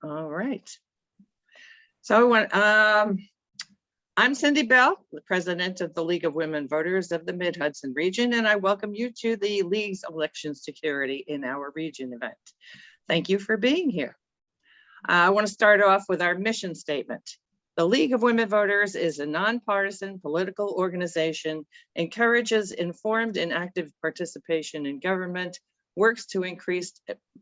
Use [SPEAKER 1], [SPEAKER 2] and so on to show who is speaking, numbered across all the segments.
[SPEAKER 1] All right. So I'm Cindy Bell, the president of the League of Women Voters of the Mid-Hudson region, and I welcome you to the League's Election Security in Our Region event. Thank you for being here. I want to start off with our mission statement. The League of Women Voters is a nonpartisan political organization, encourages informed and active participation in government, works to increase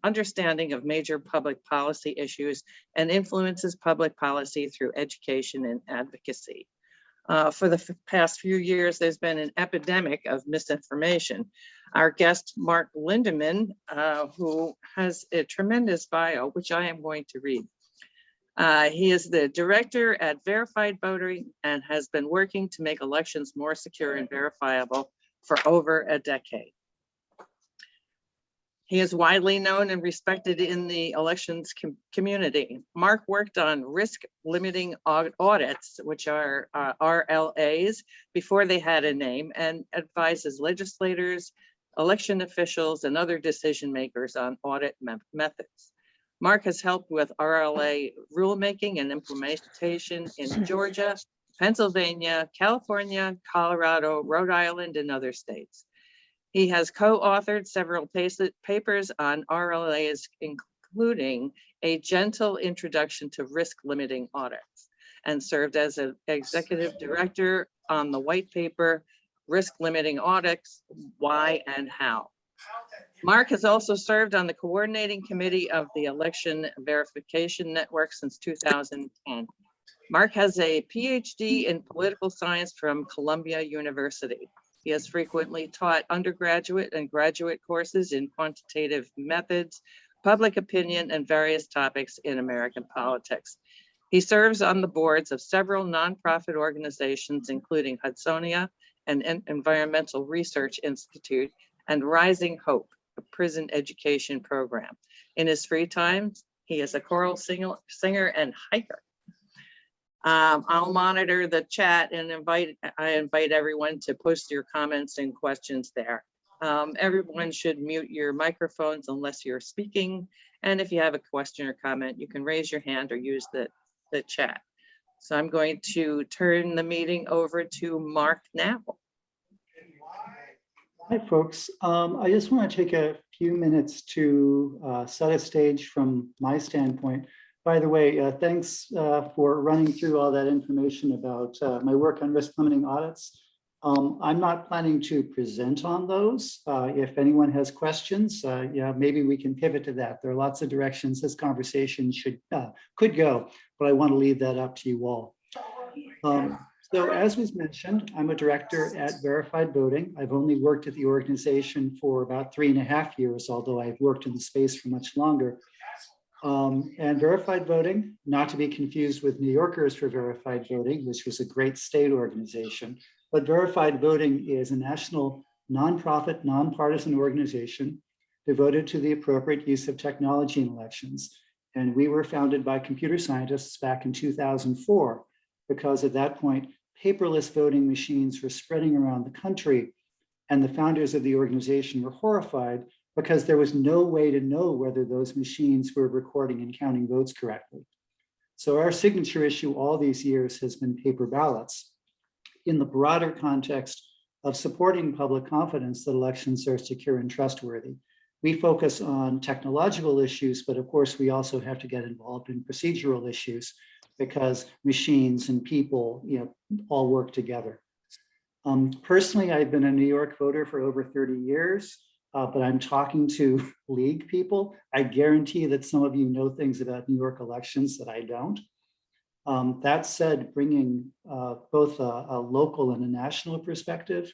[SPEAKER 1] understanding of major public policy issues, and influences public policy through education and advocacy. For the past few years, there's been an epidemic of misinformation. Our guest, Mark Lindeman, who has a tremendous bio, which I am going to read. He is the director at Verified Voting and has been working to make elections more secure and verifiable for over a decade. He is widely known and respected in the elections community. Mark worked on risk limiting audits, which are RLAs, before they had a name, and advises legislators, election officials, and other decision makers on audit methods. Mark has helped with RLA rulemaking and implementation in Georgia, Pennsylvania, California, Colorado, Rhode Island, and other states. He has co-authored several papers on RLAs, including A Gentle Introduction to Risk Limiting Audits, and served as an executive director on the white paper, Risk Limiting Audits, Why and How. Mark has also served on the coordinating committee of the Election Verification Network since 2010. Mark has a PhD in political science from Columbia University. He has frequently taught undergraduate and graduate courses in quantitative methods, public opinion, and various topics in American politics. He serves on the boards of several nonprofit organizations, including Hudsonia, an environmental research institute, and Rising Hope, a prison education program. In his free time, he is a choral singer and hiker. I'll monitor the chat and I invite everyone to post your comments and questions there. Everyone should mute your microphones unless you're speaking. And if you have a question or comment, you can raise your hand or use the chat. So I'm going to turn the meeting over to Mark now.
[SPEAKER 2] Hi, folks. I just want to take a few minutes to set a stage from my standpoint. By the way, thanks for running through all that information about my work on risk limiting audits. I'm not planning to present on those. If anyone has questions, yeah, maybe we can pivot to that. There are lots of directions this conversation could go, but I want to leave that up to you all. So as was mentioned, I'm a director at Verified Voting. I've only worked at the organization for about 3.5 years, although I've worked in the space for much longer. And Verified Voting, not to be confused with New Yorkers for Verified Voting, which was a great state organization, but Verified Voting is a national nonprofit, nonpartisan organization devoted to the appropriate use of technology in elections. And we were founded by computer scientists back in 2004, because at that point, paperless voting machines were spreading around the country, and the founders of the organization were horrified because there was no way to know whether those machines were recording and counting votes correctly. So our signature issue all these years has been paper ballots in the broader context of supporting public confidence that elections are secure and trustworthy. We focus on technological issues, but of course we also have to get involved in procedural issues because machines and people, all work together. Personally, I've been a New York voter for over 30 years. But I'm talking to League people. I guarantee that some of you know things about New York elections that I don't. That said, bringing both a local and a national perspective,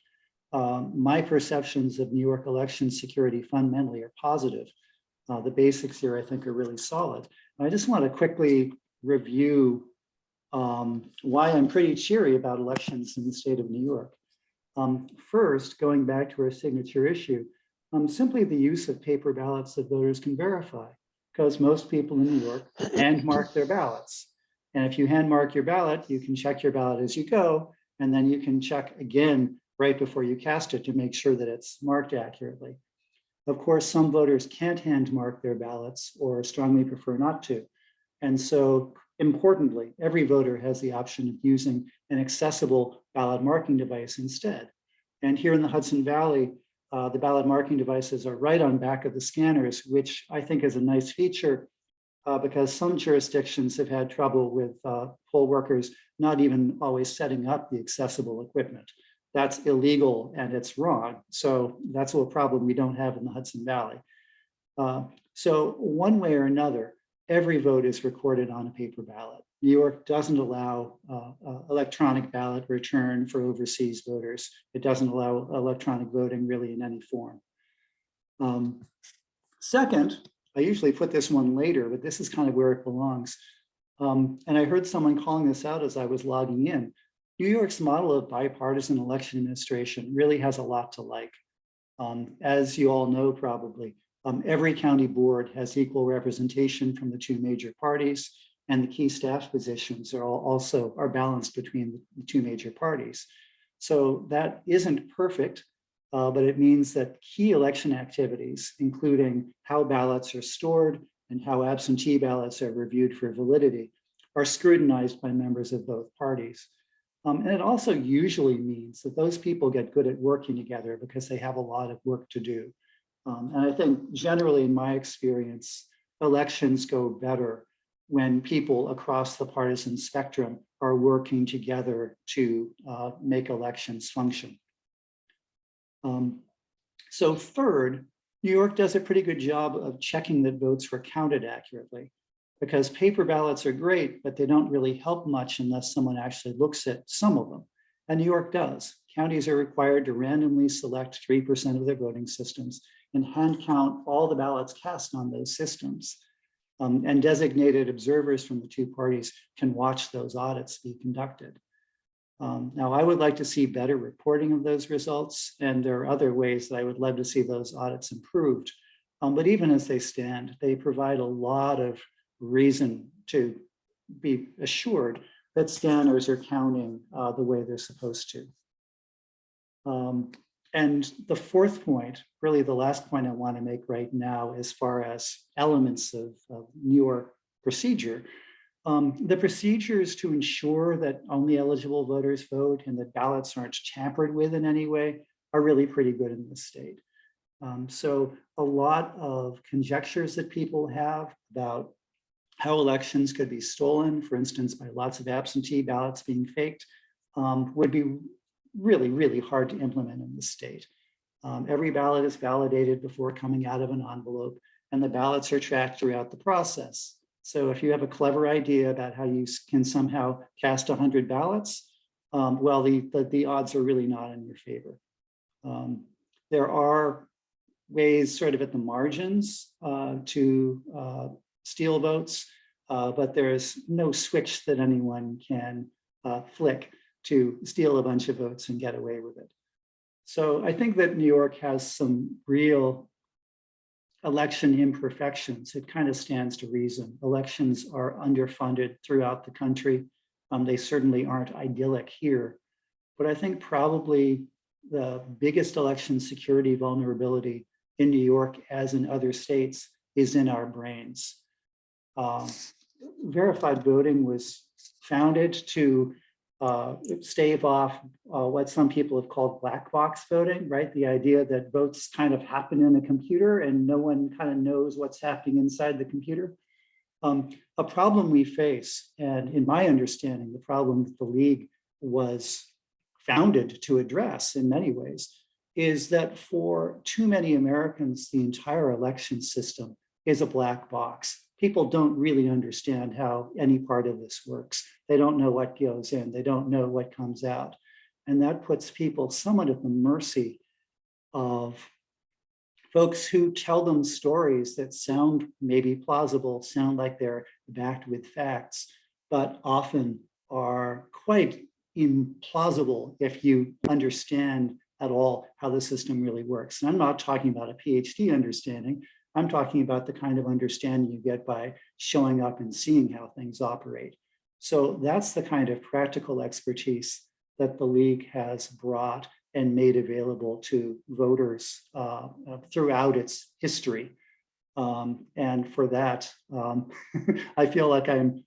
[SPEAKER 2] my perceptions of New York election security fundamentally are positive. The basics here, I think, are really solid. I just want to quickly review why I'm pretty cheery about elections in the state of New York. First, going back to our signature issue, simply the use of paper ballots that voters can verify, because most people in New York hand mark their ballots. And if you hand mark your ballot, you can check your ballot as you go, and then you can check again right before you cast it to make sure that it's marked accurately. Of course, some voters can't hand mark their ballots or strongly prefer not to. And so importantly, every voter has the option of using an accessible ballot marking device instead. And here in the Hudson Valley, the ballot marking devices are right on back of the scanners, which I think is a nice feature because some jurisdictions have had trouble with poll workers not even always setting up the accessible equipment. That's illegal and it's wrong. So that's a problem we don't have in the Hudson Valley. So one way or another, every vote is recorded on a paper ballot. New York doesn't allow electronic ballot return for overseas voters. It doesn't allow electronic voting really in any form. Second, I usually put this one later, but this is kind of where it belongs. And I heard someone calling this out as I was logging in. New York's model of bipartisan election administration really has a lot to like. As you all know, probably, every county board has equal representation from the two major parties, and the key staff positions are also balanced between the two major parties. So that isn't perfect, but it means that key election activities, including how ballots are stored and how absentee ballots are reviewed for validity, are scrutinized by members of both parties. And it also usually means that those people get good at working together because they have a lot of work to do. And I think generally in my experience, elections go better when people across the partisan spectrum are working together to make elections function. So third, New York does a pretty good job of checking that votes were counted accurately, because paper ballots are great, but they don't really help much unless someone actually looks at some of them. And New York does. Counties are required to randomly select 3% of their voting systems and hand count all the ballots cast on those systems. And designated observers from the two parties can watch those audits be conducted. Now, I would like to see better reporting of those results, and there are other ways that I would love to see those audits improved. But even as they stand, they provide a lot of reason to be assured that scanners are counting the way they're supposed to. And the fourth point, really the last point I want to make right now, as far as elements of New York procedure, the procedures to ensure that only eligible voters vote and that ballots aren't tampered with in any way are really pretty good in this state. So a lot of conjectures that people have about how elections could be stolen, for instance, by lots of absentee ballots being faked, would be really, really hard to implement in the state. Every ballot is validated before coming out of an envelope, and the ballots are tracked throughout the process. So if you have a clever idea about how you can somehow cast 100 ballots, well, the odds are really not in your favor. There are ways sort of at the margins to steal votes, but there's no switch that anyone can flick to steal a bunch of votes and get away with it. So I think that New York has some real election imperfections. It kind of stands to reason. Elections are underfunded throughout the country. They certainly aren't idyllic here, but I think probably the biggest election security vulnerability in New York, as in other states, is in our brains. Verified voting was founded to stave off what some people have called black box voting, right? The idea that votes kind of happen in a computer and no one kind of knows what's happening inside the computer. A problem we face, and in my understanding, the problem that the League was founded to address in many ways, is that for too many Americans, the entire election system is a black box. People don't really understand how any part of this works. They don't know what goes in. They don't know what comes out. And that puts people somewhat at the mercy of folks who tell them stories that sound maybe plausible, sound like they're backed with facts, but often are quite implausible if you understand at all how the system really works. And I'm not talking about a PhD understanding. I'm talking about the kind of understanding you get by showing up and seeing how things operate. So that's the kind of practical expertise that the League has brought and made available to voters throughout its history. And for that, I feel like I'm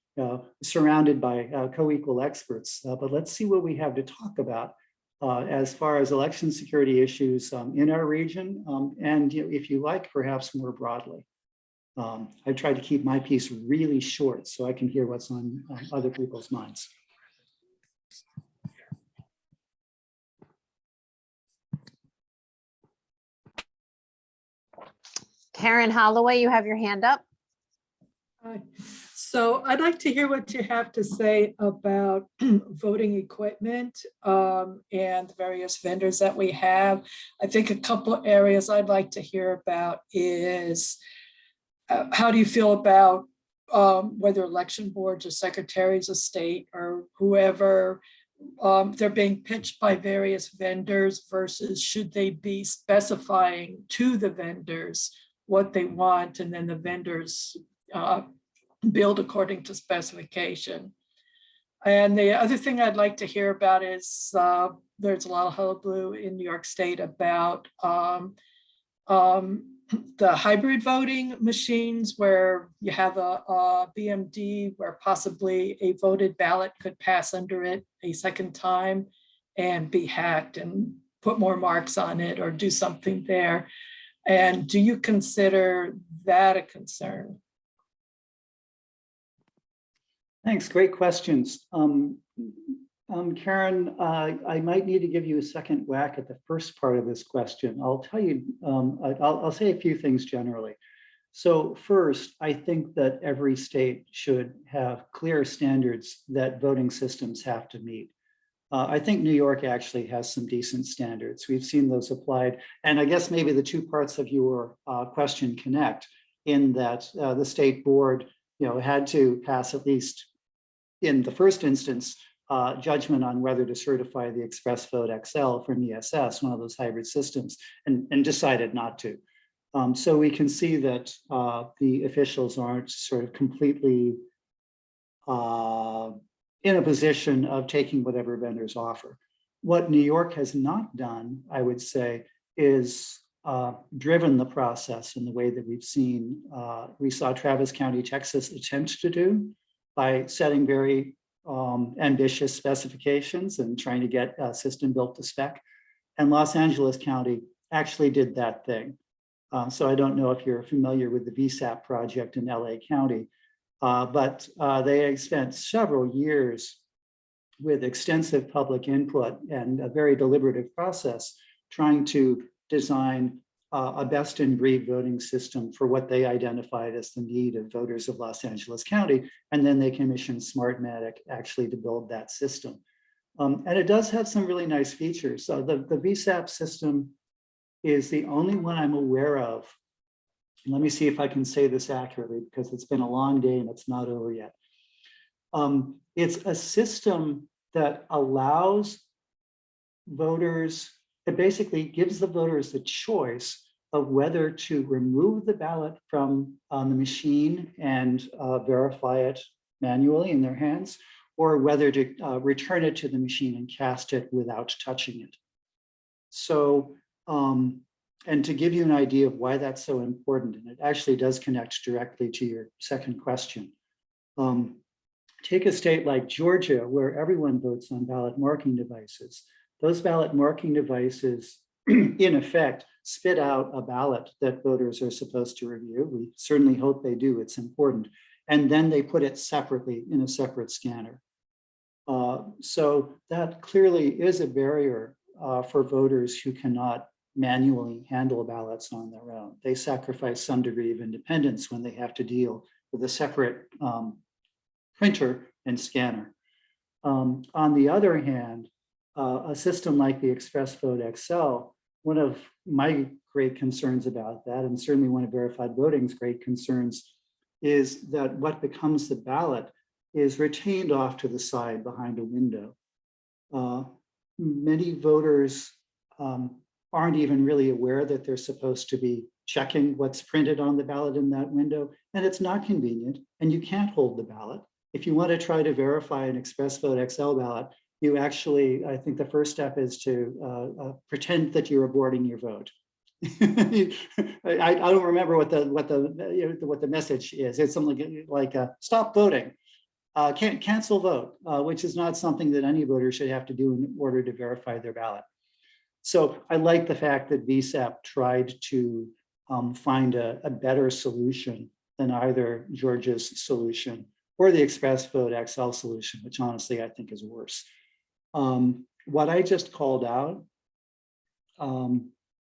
[SPEAKER 2] surrounded by co-equal experts, but let's see what we have to talk about as far as election security issues in our region, and if you like, perhaps more broadly. I tried to keep my piece really short so I can hear what's on other people's minds.
[SPEAKER 3] Karen Holloway, you have your hand up.
[SPEAKER 4] Hi. So I'd like to hear what you have to say about voting equipment and the various vendors that we have. I think a couple areas I'd like to hear about is how do you feel about whether election boards or secretaries of state or whoever, they're being pitched by various vendors versus should they be specifying to the vendors what they want and then the vendors build according to specification. And the other thing I'd like to hear about is there's a lot of hullabaloo in New York State about the hybrid voting machines where you have a BMD where possibly a voted ballot could pass under it a second time and be hacked and put more marks on it or do something there. And do you consider that a concern?
[SPEAKER 2] Thanks, great questions. Karen, I might need to give you a second whack at the first part of this question. I'll tell you, I'll say a few things generally. So first, I think that every state should have clear standards that voting systems have to meet. I think New York actually has some decent standards. We've seen those applied. And I guess maybe the two parts of your question connect in that the state board had to pass, at least in the first instance, judgment on whether to certify the Express Vote XL from ESS, one of those hybrid systems, and decided not to. So we can see that the officials aren't sort of completely in a position of taking whatever vendors offer. What New York has not done, I would say, is driven the process in the way that we saw Travis County, Texas attempt to do by setting very ambitious specifications and trying to get a system built to spec. And Los Angeles County actually did that thing. So I don't know if you're familiar with the VSAP project in LA County, but they spent several years with extensive public input and a very deliberative process trying to design a best-in-breed voting system for what they identified as the need of voters of Los Angeles County. And then they commissioned Smartmatic actually to build that system. And it does have some really nice features. So the VSAP system is the only one I'm aware of. Let me see if I can say this accurately because it's been a long day and it's not over yet. It's a system that allows voters, it basically gives the voters the choice of whether to remove the ballot from the machine and verify it manually in their hands, or whether to return it to the machine and cast it without touching it. So, and to give you an idea of why that's so important, and it actually does connect directly to your second question. Take a state like Georgia, where everyone votes on ballot marking devices. Those ballot marking devices, in effect, spit out a ballot that voters are supposed to review. We certainly hope they do, it's important. And then they put it separately in a separate scanner. So that clearly is a barrier for voters who cannot manually handle ballots on their own. They sacrifice some degree of independence when they have to deal with a separate printer and scanner. On the other hand, a system like the Express Vote XL, one of my great concerns about that, and certainly one of Verified Voting's great concerns, is that what becomes the ballot is retained off to the side behind a window. Many voters aren't even really aware that they're supposed to be checking what's printed on the ballot in that window, and it's not convenient, and you can't hold the ballot. If you want to try to verify an Express Vote XL ballot, you actually, I think the first step is to pretend that you're aborting your vote. I don't remember what the message is. It's something like stop voting, can't cancel vote, which is not something that any voter should have to do in order to verify their ballot. So I like the fact that VSAP tried to find a better solution than either Georgia's solution or the Express Vote XL solution, which honestly I think is worse. What I just called out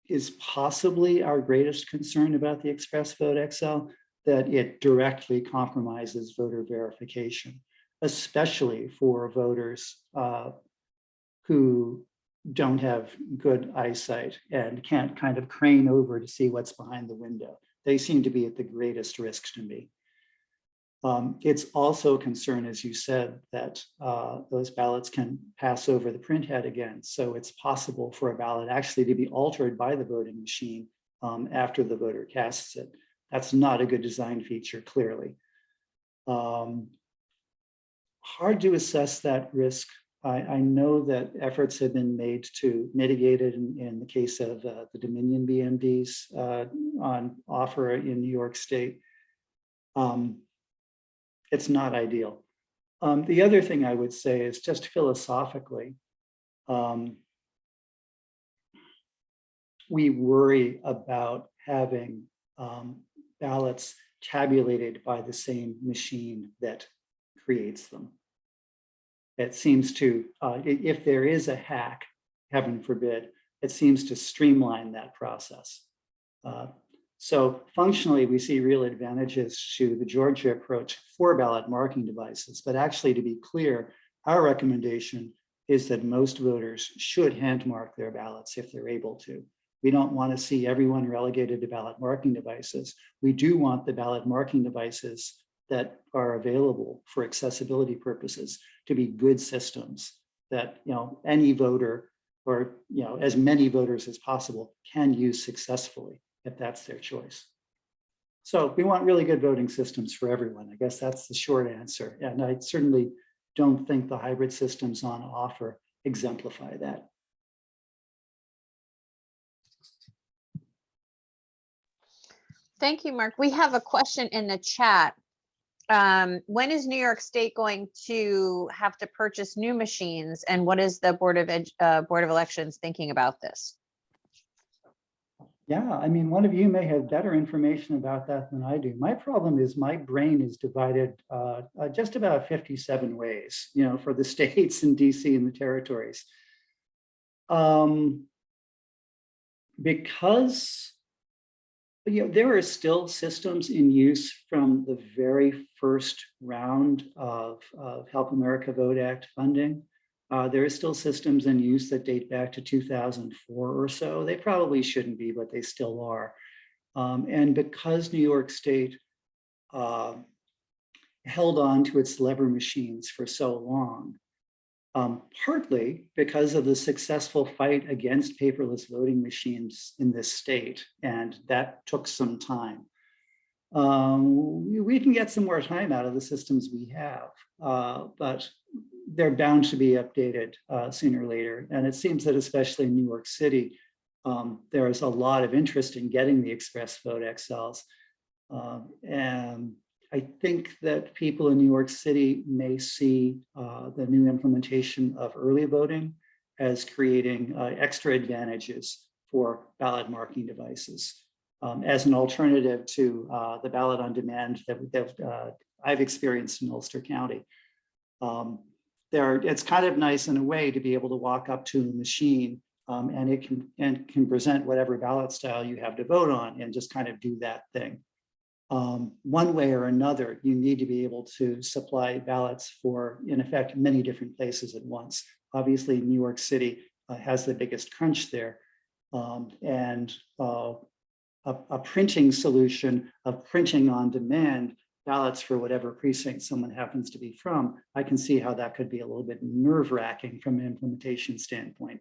[SPEAKER 2] is possibly our greatest concern about the Express Vote XL, that it directly compromises voter verification, especially for voters who don't have good eyesight and can't kind of crane over to see what's behind the window. They seem to be at the greatest risk to me. It's also a concern, as you said, that those ballots can pass over the printhead again. So it's possible for a ballot actually to be altered by the voting machine after the voter casts it. That's not a good design feature, clearly. Hard to assess that risk. I know that efforts have been made to mitigate it in the case of the Dominion BMDs on offer in New York State. It's not ideal. The other thing I would say is just philosophically, we worry about having ballots tabulated by the same machine that creates them. It seems to, if there is a hack, heaven forbid, it seems to streamline that process. So functionally, we see real advantages to the Georgia approach for ballot marking devices. But actually, to be clear, our recommendation is that most voters should hand mark their ballots if they're able to. We don't want to see everyone relegated to ballot marking devices. We do want the ballot marking devices that are available for accessibility purposes to be good systems that any voter, or as many voters as possible, can use successfully if that's their choice. So we want really good voting systems for everyone. I guess that's the short answer. And I certainly don't think the hybrid systems on offer exemplify that.
[SPEAKER 3] Thank you, Mark. We have a question in the chat. When is New York State going to have to purchase new machines, and what is the Board of Elections thinking about this?
[SPEAKER 2] Yeah, I mean, one of you may have better information about that than I do. My problem is my brain is divided just about 57 ways, for the states and DC and the territories. Because there are still systems in use from the very first round of Help America Vote Act funding. There are still systems in use that date back to 2004 or so. They probably shouldn't be, but they still are. And because New York State held on to its lever machines for so long, partly because of the successful fight against paperless voting machines in this state, and that took some time. We can get some more time out of the systems we have, but they're bound to be updated sooner or later. And it seems that especially in New York City, there is a lot of interest in getting the Express Vote XLs. And I think that people in New York City may see the new implementation of early voting as creating extra advantages for ballot marking devices as an alternative to the ballot on demand that I've experienced in Ulster County. It's kind of nice in a way to be able to walk up to a machine and it can present whatever ballot style you have to vote on and just kind of do that thing. One way or another, you need to be able to supply ballots for, in effect, many different places at once. Obviously, New York City has the biggest crunch there. And a printing solution of printing on demand ballots for whatever precinct someone happens to be from, I can see how that could be a little bit nerve-wracking from an implementation standpoint.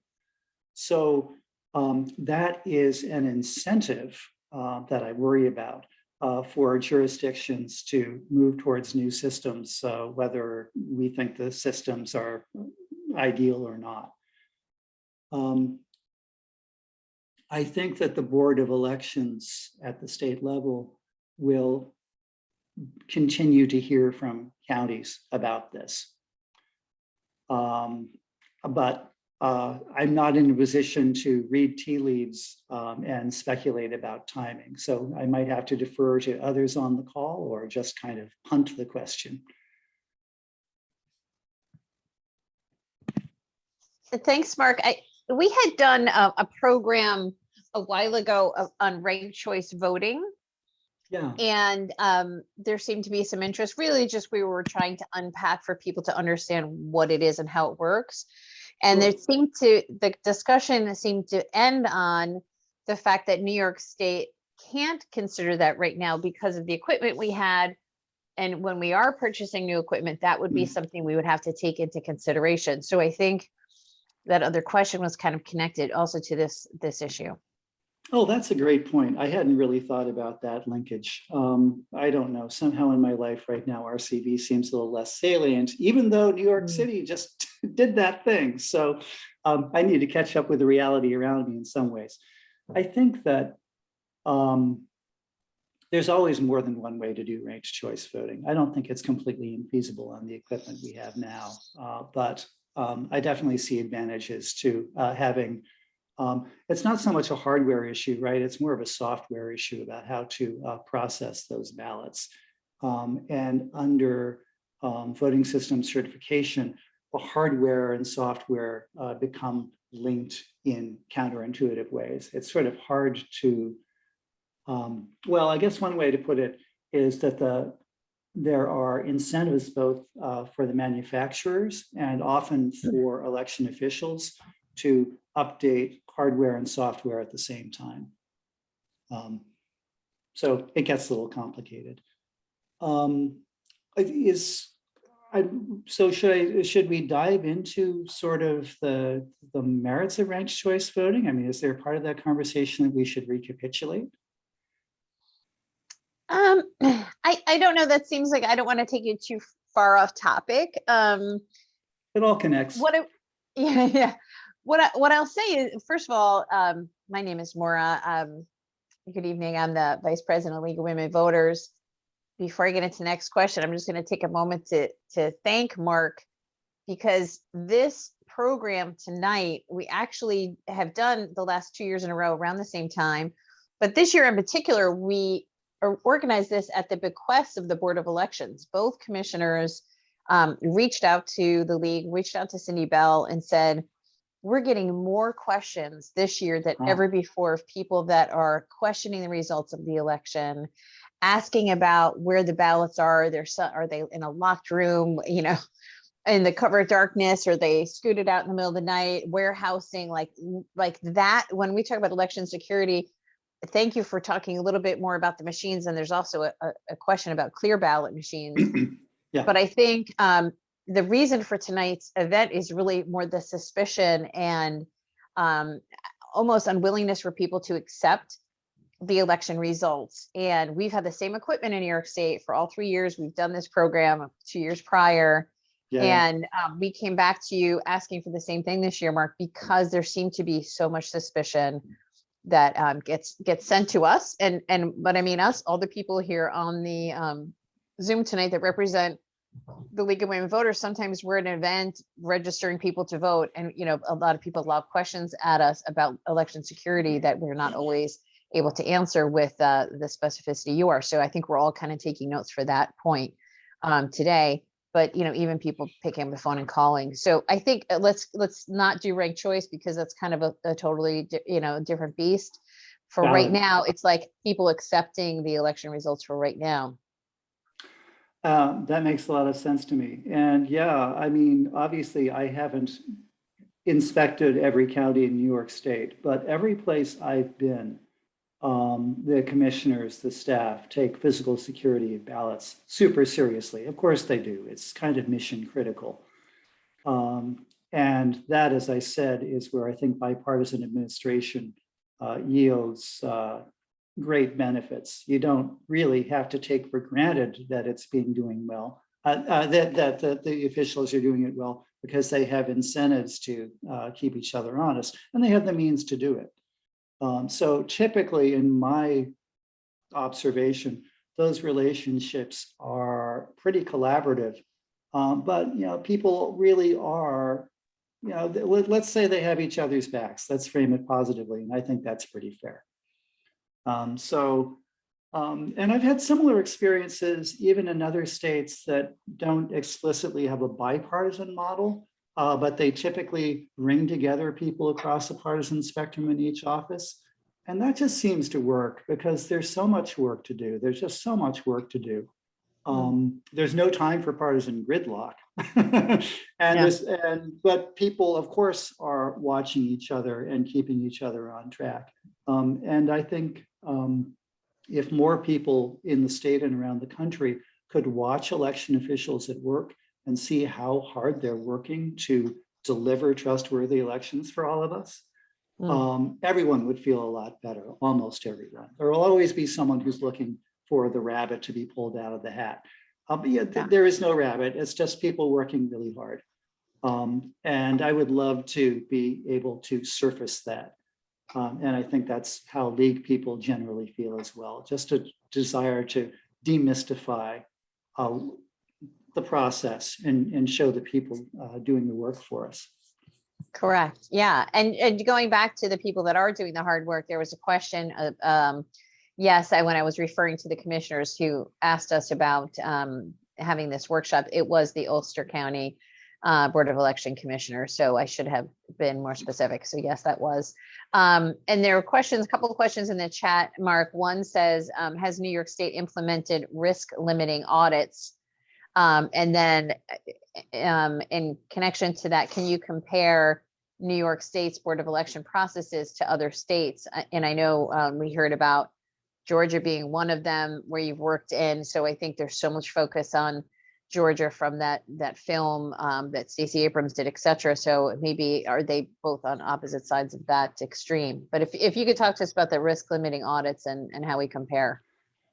[SPEAKER 2] So that is an incentive that I worry about for jurisdictions to move towards new systems, whether we think the systems are ideal or not. I think that the Board of Elections at the state level will continue to hear from counties about this. But I'm not in a position to read tea leaves and speculate about timing. So I might have to defer to others on the call or just kind of punt the question.
[SPEAKER 3] Thanks, Mark. We had done a program a while ago on ranked choice voting.
[SPEAKER 2] Yeah.
[SPEAKER 3] And there seemed to be some interest, really just we were trying to unpack for people to understand what it is and how it works. And
[SPEAKER 2] Sure.
[SPEAKER 3] the discussion seemed to end on the fact that New York State can't consider that right now because of the equipment we had. And when we are purchasing new equipment, that would be something we would have to take into consideration. So I think that other question was kind of connected also to this issue.
[SPEAKER 2] Oh, that's a great point. I hadn't really thought about that linkage. I don't know. Somehow in my life right now, RCV seems a little less salient, even though New York City just did that thing. So I need to catch up with the reality around me in some ways. I think that there's always more than one way to do ranked choice voting. I don't think it's completely infeasible on the equipment we have now, but I definitely see advantages to having. It's not so much a hardware issue, right? It's more of a software issue about how to process those ballots. And under voting system certification, the hardware and software become linked in counterintuitive ways. It's sort of hard to, well, I guess one way to put it is that there are incentives both for the manufacturers and often for election officials to update hardware and software at the same time. So it gets a little complicated. So should we dive into sort of the merits of ranked choice voting? I mean, is there part of that conversation that we should recapitulate?
[SPEAKER 3] I don't know. That seems like I don't want to take you too far off topic.
[SPEAKER 2] It all connects.
[SPEAKER 3] Yeah. What I'll say is, first of all, my name is Maura. Good evening. I'm the Vice President of League of Women Voters. Before I get into the next question, I'm just going to take a moment to thank Mark, because this program tonight, we actually have done the last 2 years in a row around the same time. But this year in particular, we organized this at the bequest of the Board of Elections. Both commissioners reached out to the league, reached out to Cindy Bell and said, we're getting more questions this year than ever before of people that are questioning the results of the election, asking about where the ballots are. Are they in a locked room, you know, in the cover of darkness, or they scooted out in the middle of the night, warehousing, like that. When we talk about election security, thank you for talking a little bit more about the machines. And there's also a question about clear ballot machines.
[SPEAKER 2] Yeah.
[SPEAKER 3] But I think the reason for tonight's event is really more the suspicion and almost unwillingness for people to accept the election results. And we've had the same equipment in New York State for all 3 years. We've done this program 2 years prior.
[SPEAKER 2] Yeah.
[SPEAKER 3] And we came back to you asking for the same thing this year, Mark, because there seemed to be so much suspicion that gets sent to us. But I mean, us, all the people here on the Zoom tonight that represent the League of Women Voters, sometimes we're at an event registering people to vote. And, you know, a lot of people lob questions at us about election security that we're not always able to answer with the specificity you are. So I think we're all kind of taking notes for that point today. But, you know, even people picking up the phone and calling. So I think let's not do ranked choice, because that's kind of a totally, different beast. For right now, it's like people accepting the election results for right now.
[SPEAKER 2] That makes a lot of sense to me. And yeah, I mean, obviously I haven't inspected every county in New York State, but every place I've been, the commissioners, the staff take physical security of ballots super seriously. Of course they do. It's kind of mission critical. And that, as I said, is where I think bipartisan administration yields great benefits. You don't really have to take for granted that it's doing well, that the officials are doing it well, because they have incentives to keep each other honest, and they have the means to do it. So typically in my observation, those relationships are pretty collaborative. But people really are, let's say they have each other's backs. Let's frame it positively, and I think that's pretty fair. And I've had similar experiences even in other states that don't explicitly have a bipartisan model, but they typically bring together people across the partisan spectrum in each office. And that just seems to work because there's so much work to do. There's just so much work to do. There's no time for partisan gridlock. But people, of course, are watching each other and keeping each other on track. And I think if more people in the state and around the country could watch election officials at work and see how hard they're working to deliver trustworthy elections for all of us, everyone would feel a lot better, almost everyone. There will always be someone who's looking for the rabbit to be pulled out of the hat. There is no rabbit, it's just people working really hard. And I would love to be able to surface that. And I think that's how League people generally feel as well, just a desire to demystify the process and show the people doing the work for us.
[SPEAKER 3] Correct. Yeah. And going back to the people that are doing the hard work, there was a question of, yes, when I was referring to the commissioners who asked us about having this workshop, it was the Ulster County Board of Election Commissioners. So I should have been more specific. So yes, that was. And there were questions, a couple of questions in the chat, Mark. One says, has New York State implemented risk limiting audits? And then in connection to that, can you compare New York State's Board of Election processes to other states? And I know we heard about Georgia being one of them where you've worked in. So I think there's so much focus on Georgia from that film that Stacey Abrams did, et cetera. So maybe are they both on opposite sides of that extreme? But if you could talk to us about the risk limiting audits and how we compare.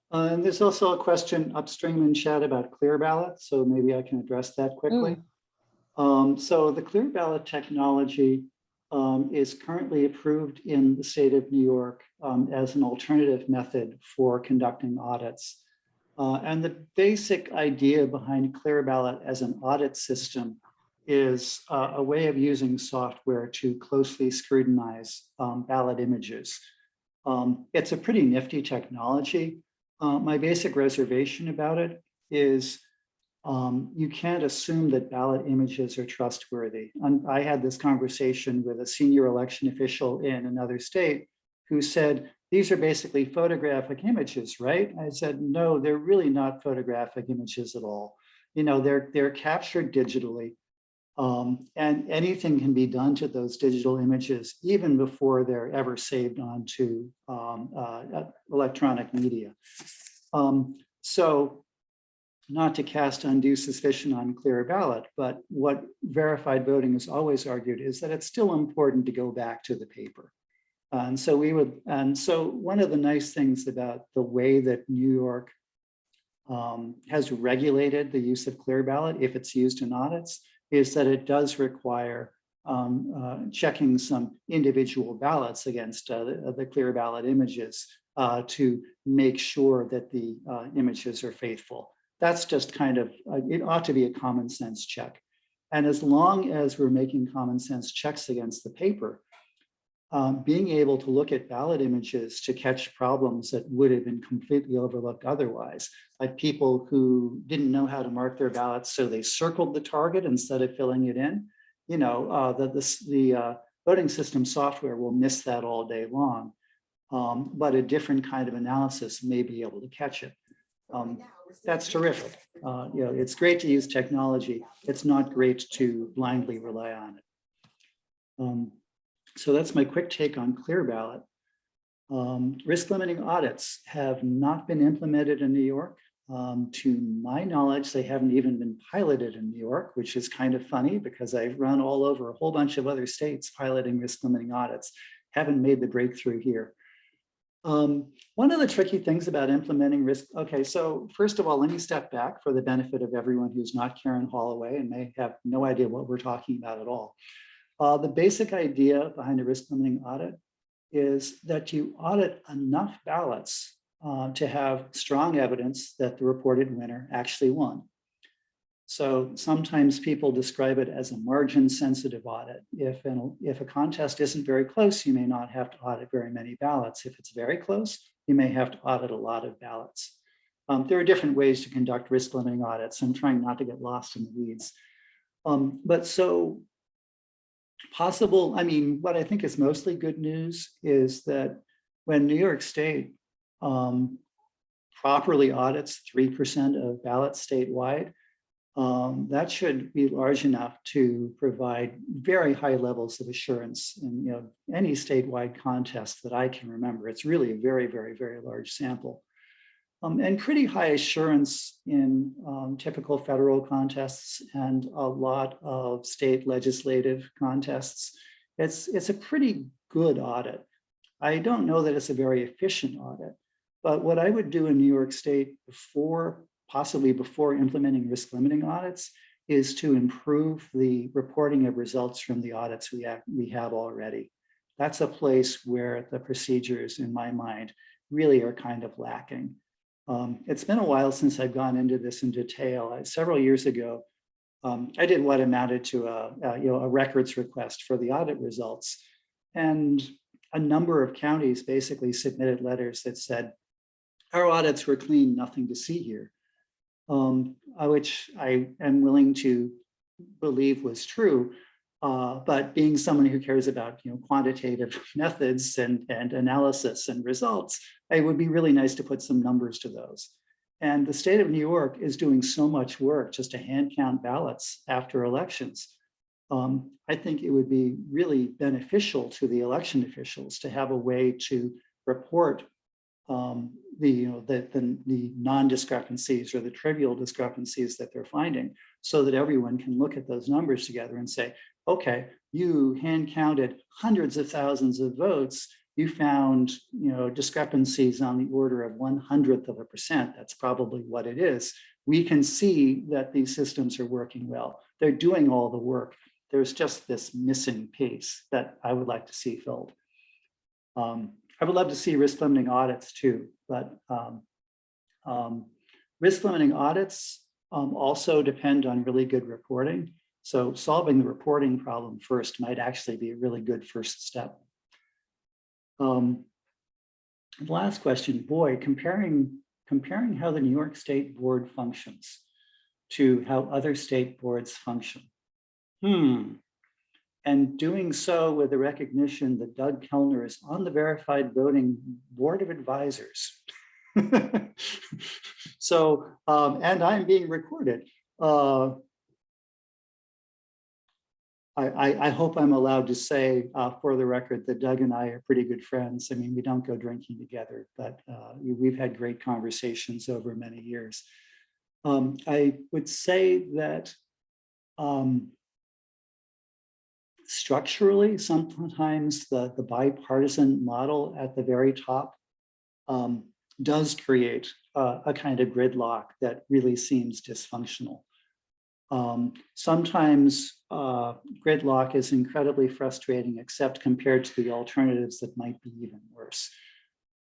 [SPEAKER 2] And there's also a question upstream in chat about clear ballot. So maybe I can address that quickly. So the clear ballot technology is currently approved in the state of New York as an alternative method for conducting audits. And the basic idea behind clear ballot as an audit system is a way of using software to closely scrutinize ballot images. It's a pretty nifty technology. My basic reservation about it is you can't assume that ballot images are trustworthy. I had this conversation with a senior election official in another state who said, these are basically photographic images, right? I said, no, they're really not photographic images at all. They're captured digitally. And anything can be done to those digital images even before they're ever saved onto electronic media. So not to cast undue suspicion on clear ballot, but what verified voting has always argued is that it's still important to go back to the paper. And so one of the nice things about the way that New York has regulated the use of clear ballot, if it's used in audits, is that it does require checking some individual ballots against the clear ballot images to make sure that the images are faithful. That's just kind of, it ought to be a common sense check. And as long as we're making common sense checks against the paper, being able to look at ballot images to catch problems that would have been completely overlooked otherwise, like people who didn't know how to mark their ballots, so they circled the target instead of filling it in. The voting system software will miss that all day long, but a different kind of analysis may be able to catch it. That's terrific. It's great to use technology. It's not great to blindly rely on it. So that's my quick take on clear ballot. Risk limiting audits have not been implemented in New York. To my knowledge, they haven't even been piloted in New York, which is kind of funny because I've run all over a whole bunch of other states piloting risk limiting audits, haven't made the breakthrough here. One of the tricky things about implementing risk, okay, so first of all, let me step back for the benefit of everyone who's not Karen Holloway and may have no idea what we're talking about at all. The basic idea behind a risk limiting audit is that you audit enough ballots to have strong evidence that the reported winner actually won. So sometimes people describe it as a margin-sensitive audit. If a contest isn't very close, you may not have to audit very many ballots. If it's very close, you may have to audit a lot of ballots. There are different ways to conduct risk limiting audits. I'm trying not to get lost in the weeds. But so possible, I mean, what I think is mostly good news is that when New York State properly audits 3% of ballots statewide, that should be large enough to provide very high levels of assurance in any statewide contest that I can remember. It's really a very, very, very large sample. And pretty high assurance in typical federal contests and a lot of state legislative contests. It's a pretty good audit. I don't know that it's a very efficient audit, but what I would do in New York State possibly before implementing risk limiting audits is to improve the reporting of results from the audits we have already. That's a place where the procedures, in my mind, really are kind of lacking. It's been a while since I've gone into this in detail. Several years ago, I did what amounted to a records request for the audit results. And a number of counties basically submitted letters that said, our audits were clean, nothing to see here, which I am willing to believe was true. But being someone who cares about quantitative methods and analysis and results, it would be really nice to put some numbers to those. And the state of New York is doing so much work just to hand count ballots after elections. I think it would be really beneficial to the election officials to have a way to report the non-discrepancies or the trivial discrepancies that they're finding, so that everyone can look at those numbers together and say, okay, you hand counted hundreds of thousands of votes, you found discrepancies on the order of 0.01%. That's probably what it is. We can see that these systems are working well. They're doing all the work. There's just this missing piece that I would like to see filled. I would love to see risk limiting audits too, but risk limiting audits also depend on really good reporting. So solving the reporting problem first might actually be a really good first step. The last question, boy, comparing how the New York State Board functions to how other state boards function. And doing so with the recognition that Doug Kellner is on the Verified Voting Board of Advisors. So, and I'm being recorded. I hope I'm allowed to say for the record that Doug and I are pretty good friends. I mean, we don't go drinking together, but we've had great conversations over many years. I would say that structurally, sometimes the bipartisan model at the very top does create a kind of gridlock that really seems dysfunctional. Sometimes gridlock is incredibly frustrating, except compared to the alternatives that might be even worse.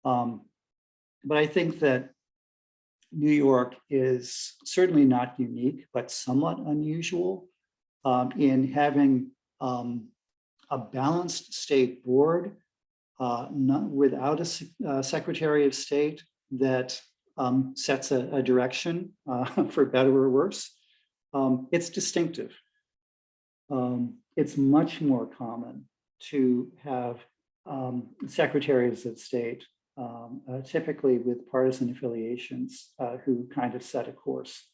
[SPEAKER 2] But I think that New York is certainly not unique, but somewhat unusual in having a balanced state board, without a Secretary of State that sets a direction for better or worse. It's distinctive. It's much more common to have secretaries of state, typically with partisan affiliations, who kind of set a course.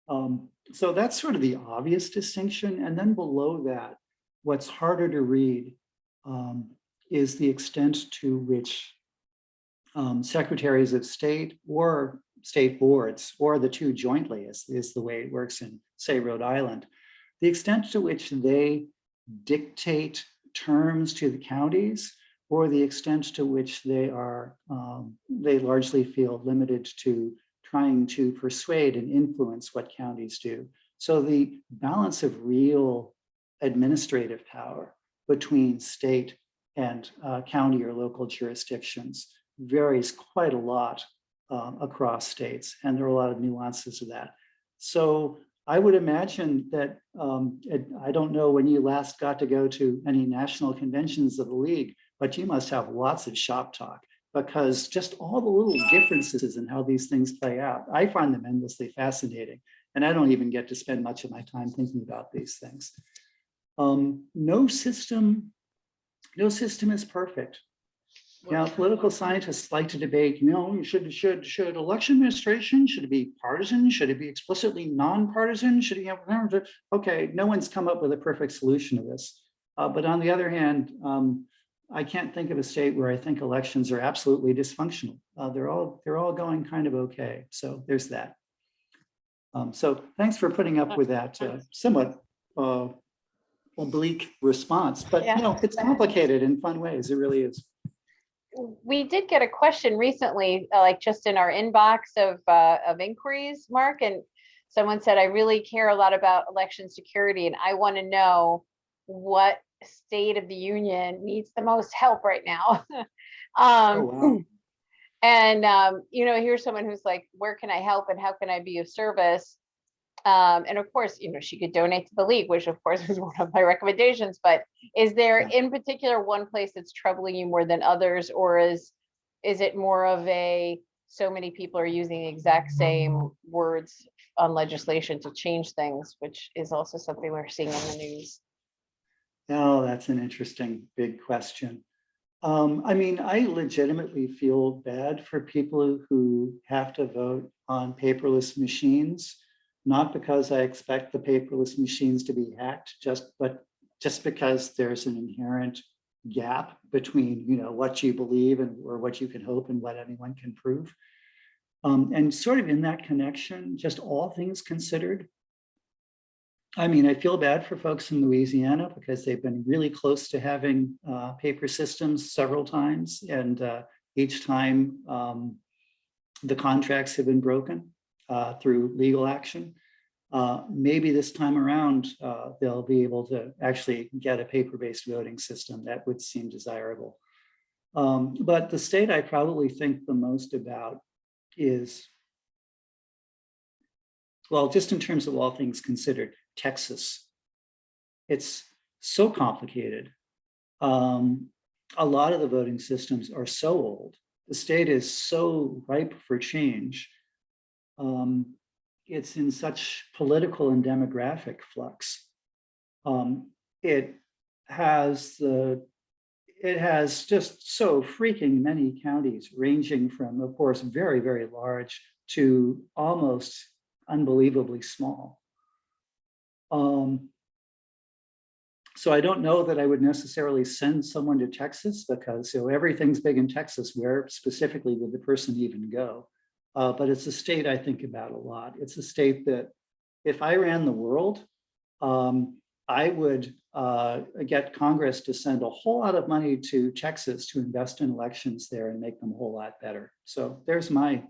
[SPEAKER 2] So that's sort of the obvious distinction. And then below that, what's harder to read is the extent to which secretaries of state or state boards, or the two jointly, is the way it works in, say, Rhode Island, the extent to which they dictate terms to the counties, or the extent to which they largely feel limited to trying to persuade and influence what counties do. So the balance of real administrative power between state and county or local jurisdictions varies quite a lot across states, and there are a lot of nuances of that. So I would imagine that, I don't know when you last got to go to any national conventions of the league, but you must have lots of shop talk, because just all the little differences in how these things play out, I find them endlessly fascinating. And I don't even get to spend much of my time thinking about these things. No system is perfect. Now, political scientists like to debate, should election administration, should it be partisan? Should it be explicitly nonpartisan? Should it have, okay, no one's come up with a perfect solution to this. But on the other hand, I can't think of a state where I think elections are absolutely dysfunctional. They're all going kind of okay. So there's that. So thanks for putting up with that somewhat oblique response, but it's complicated in fun ways. It really is.
[SPEAKER 3] We did get a question recently, like just in our inbox of inquiries, Mark, and someone said, I really care a lot about election security, and I want to know what state of the union needs the most help right now.
[SPEAKER 2] Wow.
[SPEAKER 3] And here's someone who's like, where can I help and how can I be of service? And of course, she could donate to the league, which of course was one of my recommendations, but is there in particular one place that's troubling you more than others, or is it more of so many people are using the exact same words on legislation to change things, which is also something we're seeing in the news?
[SPEAKER 2] Oh, that's an interesting big question. I mean, I legitimately feel bad for people who have to vote on paperless machines, not because I expect the paperless machines to be hacked, but just because there's an inherent gap between, what you believe or what you can hope and what anyone can prove. And sort of in that connection, just all things considered, I mean, I feel bad for folks in Louisiana because they've been really close to having paper systems several times, and each time the contracts have been broken through legal action. Maybe this time around, they'll be able to actually get a paper-based voting system that would seem desirable. But the state I probably think the most about is, well, just in terms of all things considered, Texas. It's so complicated. A lot of the voting systems are so old. The state is so ripe for change. It's in such political and demographic flux. It has just so freaking many counties, ranging from, of course, very, very large to almost unbelievably small. So I don't know that I would necessarily send someone to Texas, because everything's big in Texas. Where specifically would the person even go? But it's a state I think about a lot. It's a state that if I ran the world, I would get Congress to send a whole lot of money to Texas to invest in elections there and make them a whole lot better. So there's my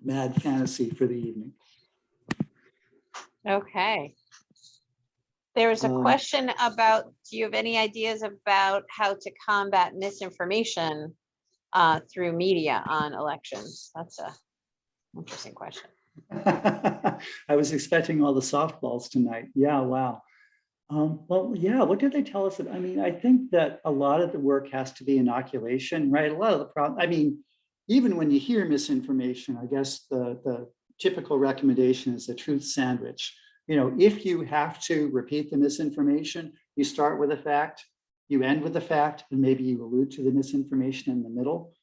[SPEAKER 2] mad fantasy for the evening.
[SPEAKER 3] Okay. There's a question about, do you have any ideas about how to combat misinformation through media on elections? That's a interesting question.
[SPEAKER 2] I was expecting all the softballs tonight. Yeah, wow. Well, yeah, what did they tell us? I mean, I think that a lot of the work has to be inoculation, right? A lot of the problem, I mean, even when you hear misinformation, I guess the typical recommendation is a truth sandwich. If you have to repeat the misinformation, you start with a fact, you end with a fact, and maybe you allude to the misinformation in the middle.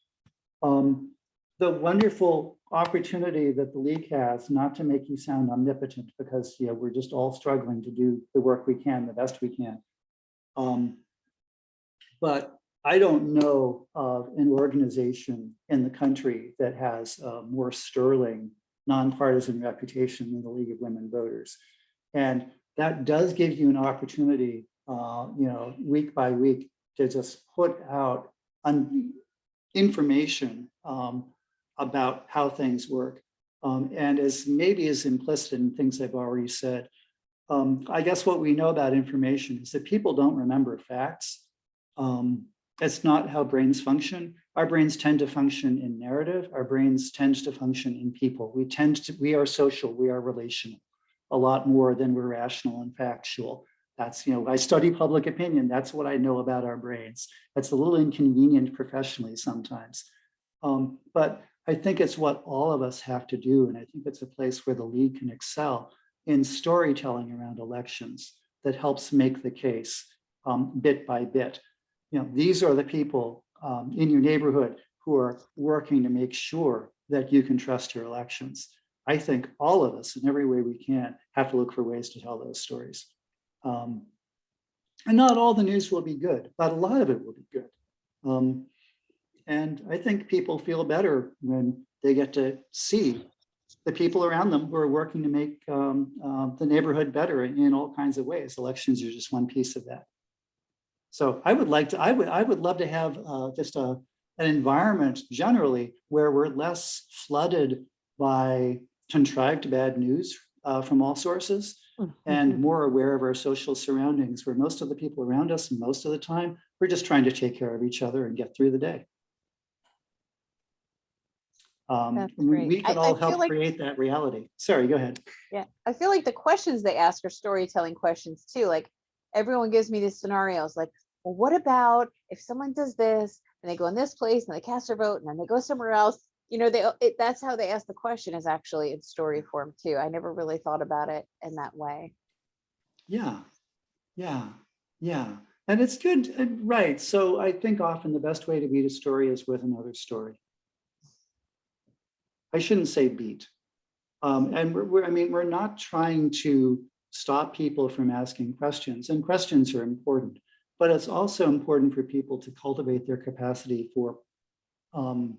[SPEAKER 2] The wonderful opportunity that the league has, not to make you sound omnipotent, because we're just all struggling to do the work we can, the best we can. But I don't know of an organization in the country that has a more sterling, nonpartisan reputation than the League of Women Voters. And that does give you an opportunity, week by week, to just put out information about how things work. And as maybe is implicit in things I've already said, I guess what we know about information is that people don't remember facts. It's not how brains function. Our brains tend to function in narrative. Our brains tend to function in people. We are social, we are relational a lot more than we're rational and factual. That's, I study public opinion. That's what I know about our brains. That's a little inconvenient professionally sometimes. But I think it's what all of us have to do. And I think it's a place where the league can excel in storytelling around elections that helps make the case bit by bit. These are the people in your neighborhood who are working to make sure that you can trust your elections. I think all of us, in every way we can, have to look for ways to tell those stories. And not all the news will be good, but a lot of it will be good. And I think people feel better when they get to see the people around them who are working to make the neighborhood better in all kinds of ways. Elections are just one piece of that. So I would love to have just an environment generally where we're less flooded by contrived bad news from all sources and more aware of our social surroundings, where most of the people around us and most of the time, we're just trying to take care of each other and get through the day. We can all help create that reality. Sorry, go ahead.
[SPEAKER 3] Yeah, I feel like the questions they ask are storytelling questions too. Like everyone gives me these scenarios like, well, what about if someone does this and they go in this place and they cast their vote and then they go somewhere else? That's how they ask the question, is actually in story form too. I never really thought about it in that way.
[SPEAKER 2] Yeah. And it's good, right? So I think often the best way to beat a story is with another story. I shouldn't say beat. And we're not trying to stop people from asking questions, and questions are important, but it's also important for people to cultivate their capacity for, I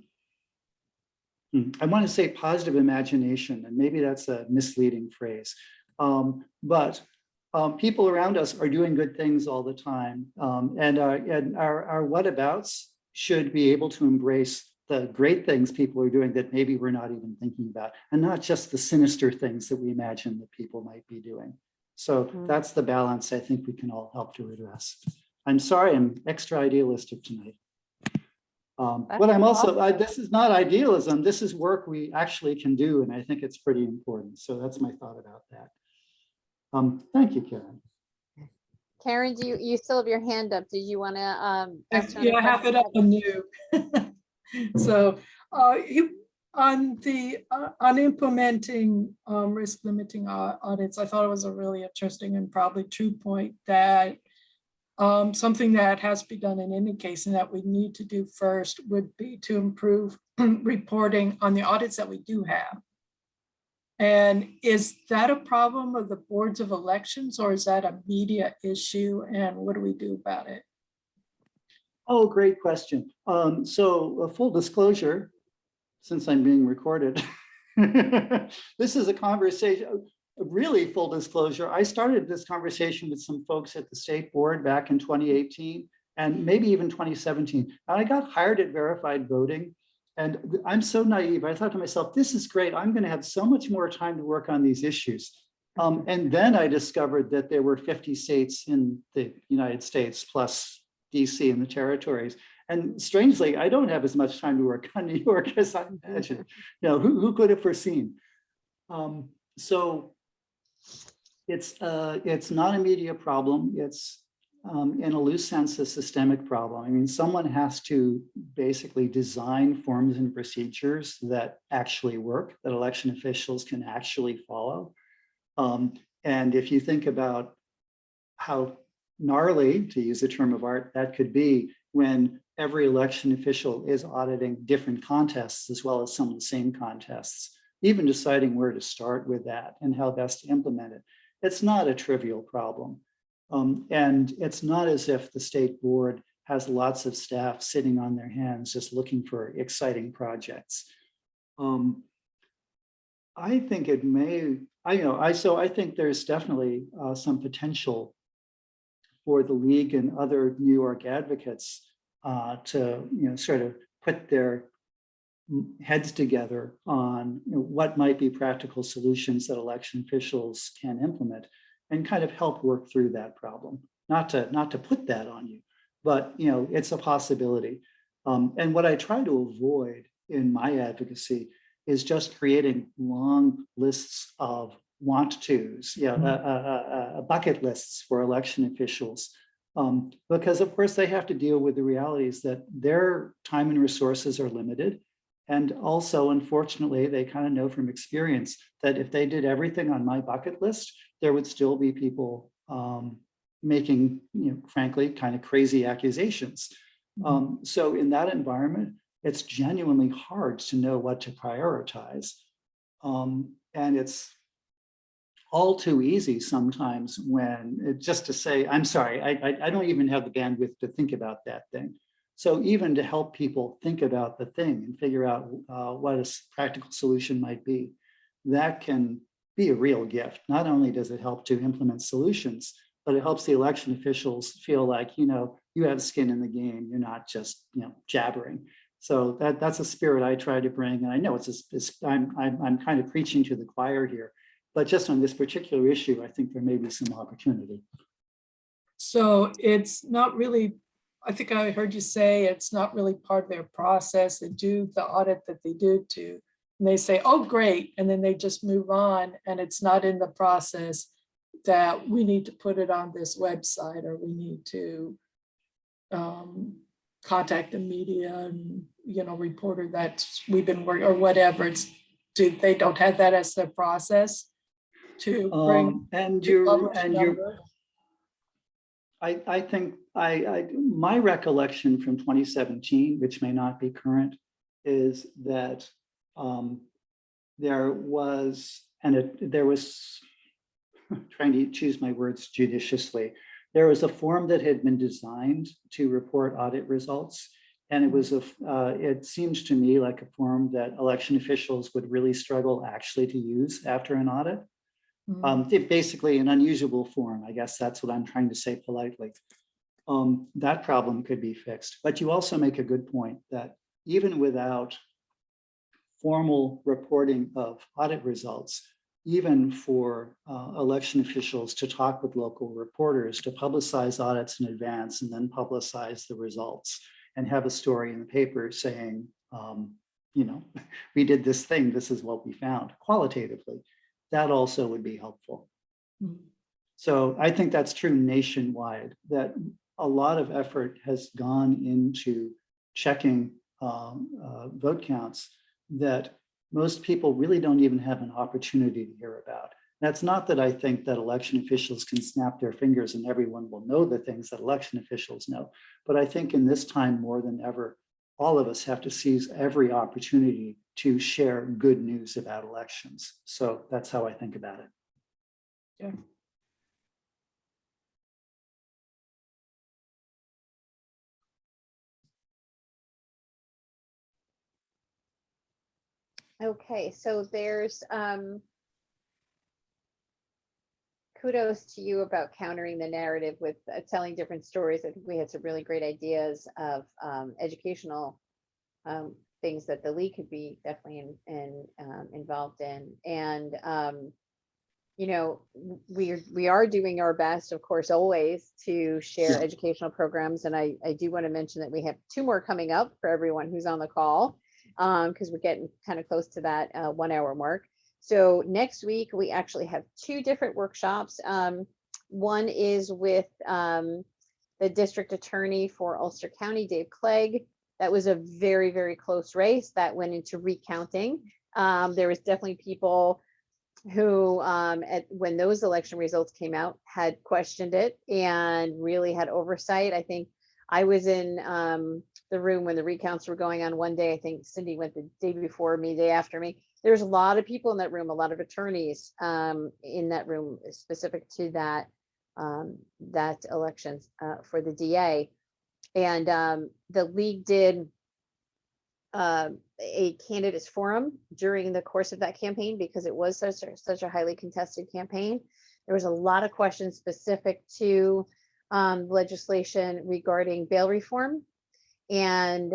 [SPEAKER 2] want to say positive imagination, and maybe that's a misleading phrase, but people around us are doing good things all the time, and our whatabouts should be able to embrace the great things people are doing that maybe we're not even thinking about, and not just the sinister things that we imagine that people might be doing. So that's the balance I think we can all help to address. I'm sorry, I'm extra idealistic tonight. But I'm also, this is not idealism, this is work we actually can do, and I think it's pretty important. So that's my thought about that. Thank you, Karen.
[SPEAKER 3] Karen, do you still have your hand up? Did you want to
[SPEAKER 4] Yeah, I have it up anew. So on implementing risk limiting audits, I thought it was a really interesting and probably true point that something that has to be done in any case and that we need to do first would be to improve reporting on the audits that we do have. And is that a problem of the boards of elections, or is that a media issue, and what do we do about it?
[SPEAKER 2] Oh, great question. So full disclosure, since I'm being recorded, this is a conversation, really full disclosure. I started this conversation with some folks at the state board back in 2018 and maybe even 2017. And I got hired at Verified Voting. And I'm so naive. I thought to myself, this is great. I'm going to have so much more time to work on these issues. And then I discovered that there were 50 states in the United States plus DC and the territories. And strangely, I don't have as much time to work on New York as I imagined. Who could have foreseen? So it's not a media problem. It's in a loose sense, a systemic problem. I mean, someone has to basically design forms and procedures that actually work, that election officials can actually follow. And if you think about how gnarly, to use a term of art, that could be when every election official is auditing different contests as well as some of the same contests, even deciding where to start with that and how best to implement it. It's not a trivial problem. And it's not as if the state board has lots of staff sitting on their hands just looking for exciting projects. I think it may, I think there's definitely some potential for the league and other New York advocates to sort of put their heads together on what might be practical solutions that election officials can implement and kind of help work through that problem. Not to put that on you, but it's a possibility. And what I try to avoid in my advocacy is just creating long lists of want tos, bucket lists for election officials. Because of course they have to deal with the realities that their time and resources are limited. And also, unfortunately, they kind of know from experience that if they did everything on my bucket list, there would still be people making, frankly, kind of crazy accusations. So in that environment, it's genuinely hard to know what to prioritize. And it's all too easy sometimes just to say, I'm sorry, I don't even have the bandwidth to think about that thing. So even to help people think about the thing and figure out what a practical solution might be, that can be a real gift. Not only does it help to implement solutions, but it helps the election officials feel like, you have skin in the game. You're not just, jabbering. So that's a spirit I try to bring. And I know I'm kind of preaching to the choir here, but just on this particular issue, I think there may be some opportunity.
[SPEAKER 4] So it's not really, I think I heard you say it's not really part of their process. They do the audit that they do to, and they say, oh, great. And then they just move on, and it's not in the process that we need to put it on this website, or we need to contact the media and, reporter that we've been working or whatever. They don't have that as their process to bring.
[SPEAKER 2] I think my recollection from 2017, which may not be current, is that there was trying to choose my words judiciously. There was a form that had been designed to report audit results, and it seems to me like a form that election officials would really struggle actually to use after an audit. Basically an unusable form. I guess that's what I'm trying to say politely. That problem could be fixed. But you also make a good point that even without formal reporting of audit results, even for election officials to talk with local reporters, to publicize audits in advance and then publicize the results and have a story in the paper saying, we did this thing, this is what we found qualitatively. That also would be helpful. So I think that's true nationwide, that a lot of effort has gone into checking vote counts that most people really don't even have an opportunity to hear about. That's not that I think that election officials can snap their fingers and everyone will know the things that election officials know. But I think in this time more than ever, all of us have to seize every opportunity to share good news about elections. So that's how I think about it.
[SPEAKER 4] Yeah.
[SPEAKER 3] Okay, so there's kudos to you about countering the narrative with telling different stories. I think we had some really great ideas of educational things that the league could be definitely involved in. And we are doing our best, of course, always to share educational programs. And I do want to mention that we have 2 more coming up for everyone who's on the call, because we're getting kind of close to that 1 hour mark. So next week, we actually have 2 different workshops. One is with the district attorney for Ulster County, Dave Clegg. That was a very, very close race that went into recounting. There was definitely people who, when those election results came out, had questioned it and really had oversight. I think I was in the room when the recounts were going on one day. I think Cindy went the day before me, day after me. There's a lot of people in that room, a lot of attorneys in that room specific to that election for the DA. And the league did a candidates forum during the course of that campaign because it was such a highly contested campaign. There was a lot of questions specific to legislation regarding bail reform, and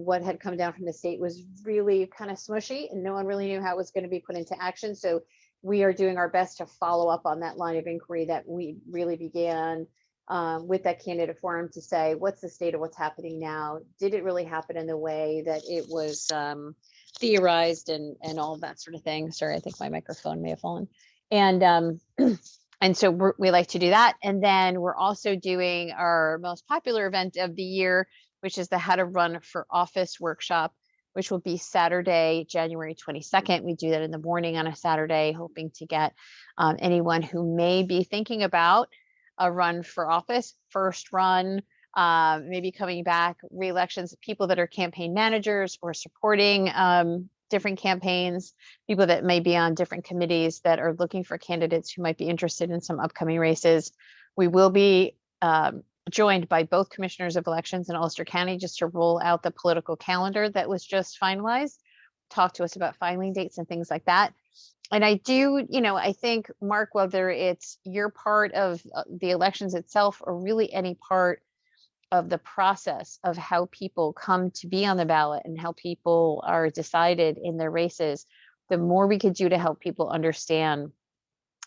[SPEAKER 3] what had come down from the state was really kind of smushy and no one really knew how it was going to be put into action. So we are doing our best to follow up on that line of inquiry that we really began with that candidate forum to say, what's the state of what's happening now? Did it really happen in the way that it was theorized and all of that sort of thing? Sorry, I think my microphone may have fallen. And and so we like to do that. And then we're also doing our most popular event of the year, which is the How to Run for Office workshop, which will be Saturday, January 22nd. We do that in the morning on a Saturday, hoping to get anyone who may be thinking about a run for office, first run, maybe coming back, re-elections, people that are campaign managers or supporting different campaigns, people that may be on different committees that are looking for candidates who might be interested in some upcoming races. We will be joined by both commissioners of elections in Ulster County just to roll out the political calendar that was just finalized, talk to us about filing dates and things like that. And I do, I think, Mark, whether it's your part of the elections itself or really any part of the process of how people come to be on the ballot and how people are decided in their races, the more we could do to help people understand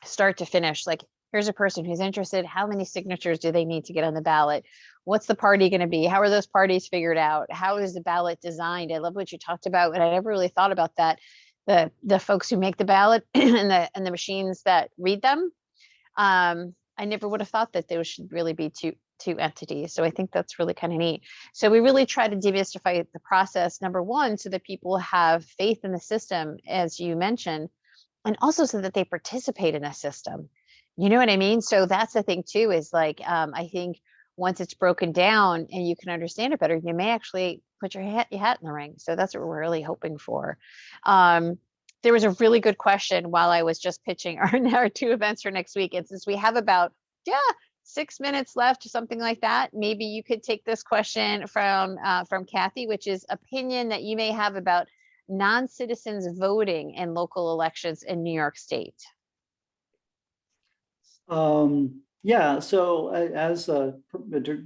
[SPEAKER 3] start to finish, like, here's a person who's interested, how many signatures do they need to get on the ballot? What's the party going to be? How are those parties figured out? How is the ballot designed? I love what you talked about, and I never really thought about that. The folks who make the ballot and the machines that read them. I never would have thought that there should really be two entities. So I think that's really kind of neat. So we really try to demystify the process, number one, so that people have faith in the system, as you mentioned, and also so that they participate in the system. You know what I mean? So that's the thing too, is like, I think once it's broken down and you can understand it better, you may actually put your hat in the ring. So that's what we're really hoping for. There was a really good question while I was just pitching our two events for next week. And since we have about, 6 minutes left or something like that, maybe you could take this question from Kathy, which is opinion that you may have about non-citizens voting in local elections in New York State.
[SPEAKER 2] Yeah, so as a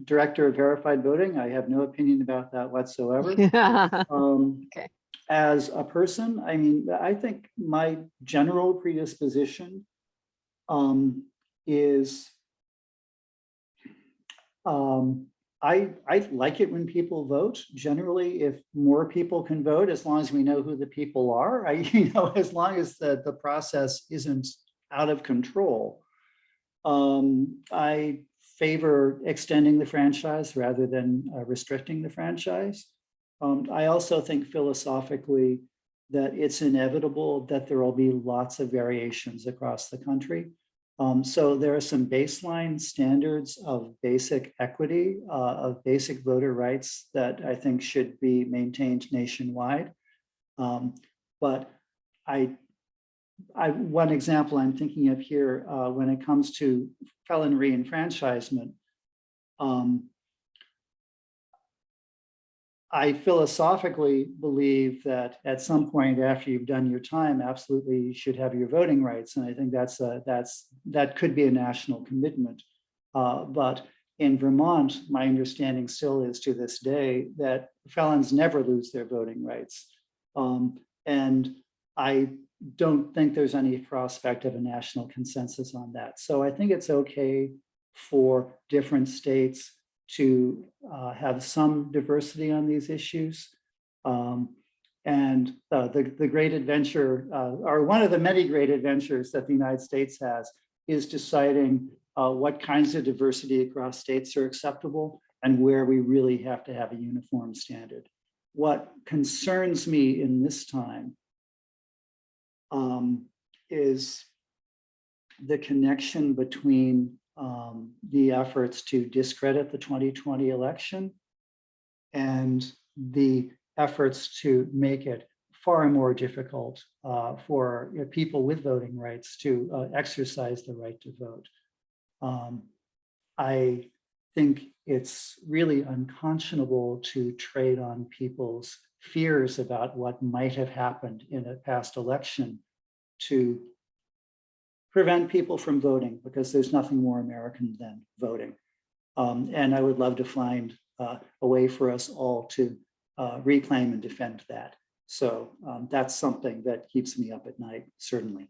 [SPEAKER 2] director of verified voting, I have no opinion about that whatsoever.
[SPEAKER 3] Okay.
[SPEAKER 2] As a person, I mean, I think my general predisposition is I like it when people vote. Generally, if more people can vote, as long as we know who the people are, as long as the process isn't out of control. I favor extending the franchise rather than restricting the franchise. I also think philosophically that it's inevitable that there will be lots of variations across the country. So there are some baseline standards of basic equity, of basic voter rights that I think should be maintained nationwide. But one example I'm thinking of here when it comes to felon re-enfranchisement, I philosophically believe that at some point after you've done your time, absolutely you should have your voting rights, and I think that could be a national commitment. But in Vermont, my understanding still is to this day that felons never lose their voting rights, and I don't think there's any prospect of a national consensus on that. So I think it's okay for different states to have some diversity on these issues. And the great adventure, or one of the many great adventures that the United States has, is deciding what kinds of diversity across states are acceptable and where we really have to have a uniform standard. What concerns me in this time is the connection between the efforts to discredit the 2020 election and the efforts to make it far more difficult for people with voting rights to exercise the right to vote. I think it's really unconscionable to trade on people's fears about what might have happened in a past election to prevent people from voting, because there's nothing more American than voting. And I would love to find a way for us all to reclaim and defend that. So that's something that keeps me up at night, certainly.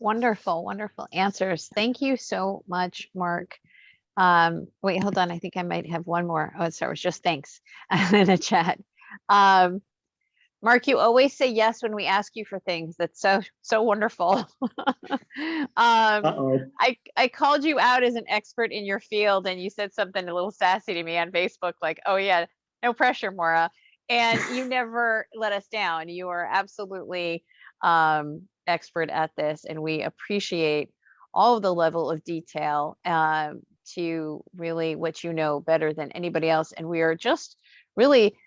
[SPEAKER 3] Wonderful, wonderful answers. Thank you so much, Mark. Wait, hold on. I think I might have one more. Oh, sorry, it was just thanks in the chat. Mark, you always say yes when we ask you for things. That's so wonderful.
[SPEAKER 2] Uh-oh.
[SPEAKER 3] I called you out as an expert in your field, and you said something a little sassy to me on Facebook, like, "Oh yeah, no pressure, Maura," and you never let us down. You are absolutely expert at this, and we appreciate all of the level of detail to really what you know better than anybody else. And we are just really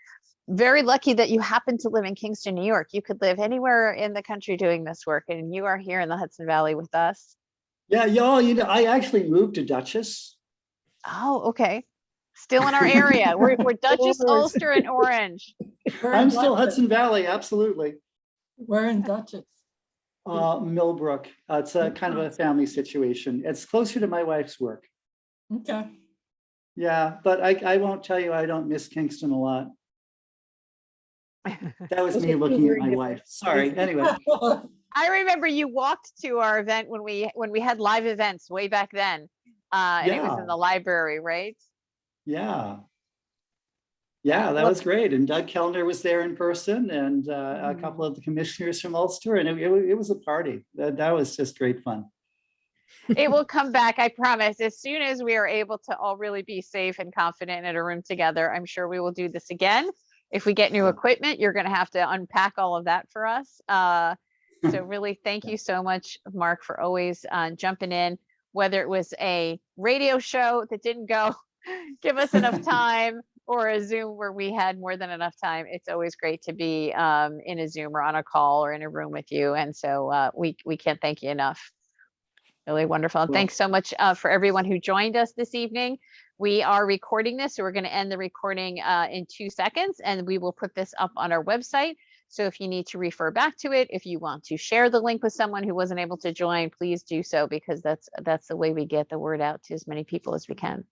[SPEAKER 3] very lucky that you happen to live in Kingston, New York. You could live anywhere in the country doing this work, and you are here in the Hudson Valley with us.
[SPEAKER 2] Yeah, y'all, I actually moved to Dutchess.
[SPEAKER 3] Oh, okay. Still in our area. We're Dutchess,
[SPEAKER 4] Orange.
[SPEAKER 3] Ulster, and Orange.
[SPEAKER 4] We're in
[SPEAKER 2] I'm still
[SPEAKER 4] Dutchess.
[SPEAKER 2] Hudson Valley, absolutely.
[SPEAKER 4] We're in Dutchess.
[SPEAKER 2] Millbrook. It's a kind of a family situation. It's closer to my wife's work.
[SPEAKER 4] Okay.
[SPEAKER 2] Yeah, but I won't tell you I don't miss Kingston a lot. That was me looking at my wife. Sorry. Anyway,
[SPEAKER 3] I remember you walked to our event when we had live events way back then. And it was
[SPEAKER 2] Yeah.
[SPEAKER 3] in the library, right?
[SPEAKER 2] yeah. Yeah, that
[SPEAKER 3] Well-
[SPEAKER 2] was great. And Doug Kellner was there in person, and a couple of the commissioners from Ulster, and it was a party. That was just great fun.
[SPEAKER 3] It will come back, I promise. As soon as we are able to all really be safe and confident in a room together, I'm sure we will do this again. If we get new equipment, you're going to have to unpack all of that for us. So really, thank you so much, Mark, for always jumping in, whether it was a radio show that didn't go give us enough time, or a Zoom where we had more than enough time. It's always great to be in a Zoom or on a call or in a room with you. And so we can't thank you enough. Really wonderful. And
[SPEAKER 2] Well-
[SPEAKER 3] thanks so much for everyone who joined us this evening. We are recording this, so we're going to end the recording in 2 seconds, and we will put this up on our website. So if you need to refer back to it, if you want to share the link with someone who wasn't able to join, please do so, because that's the way we get the word out to as many people as we can.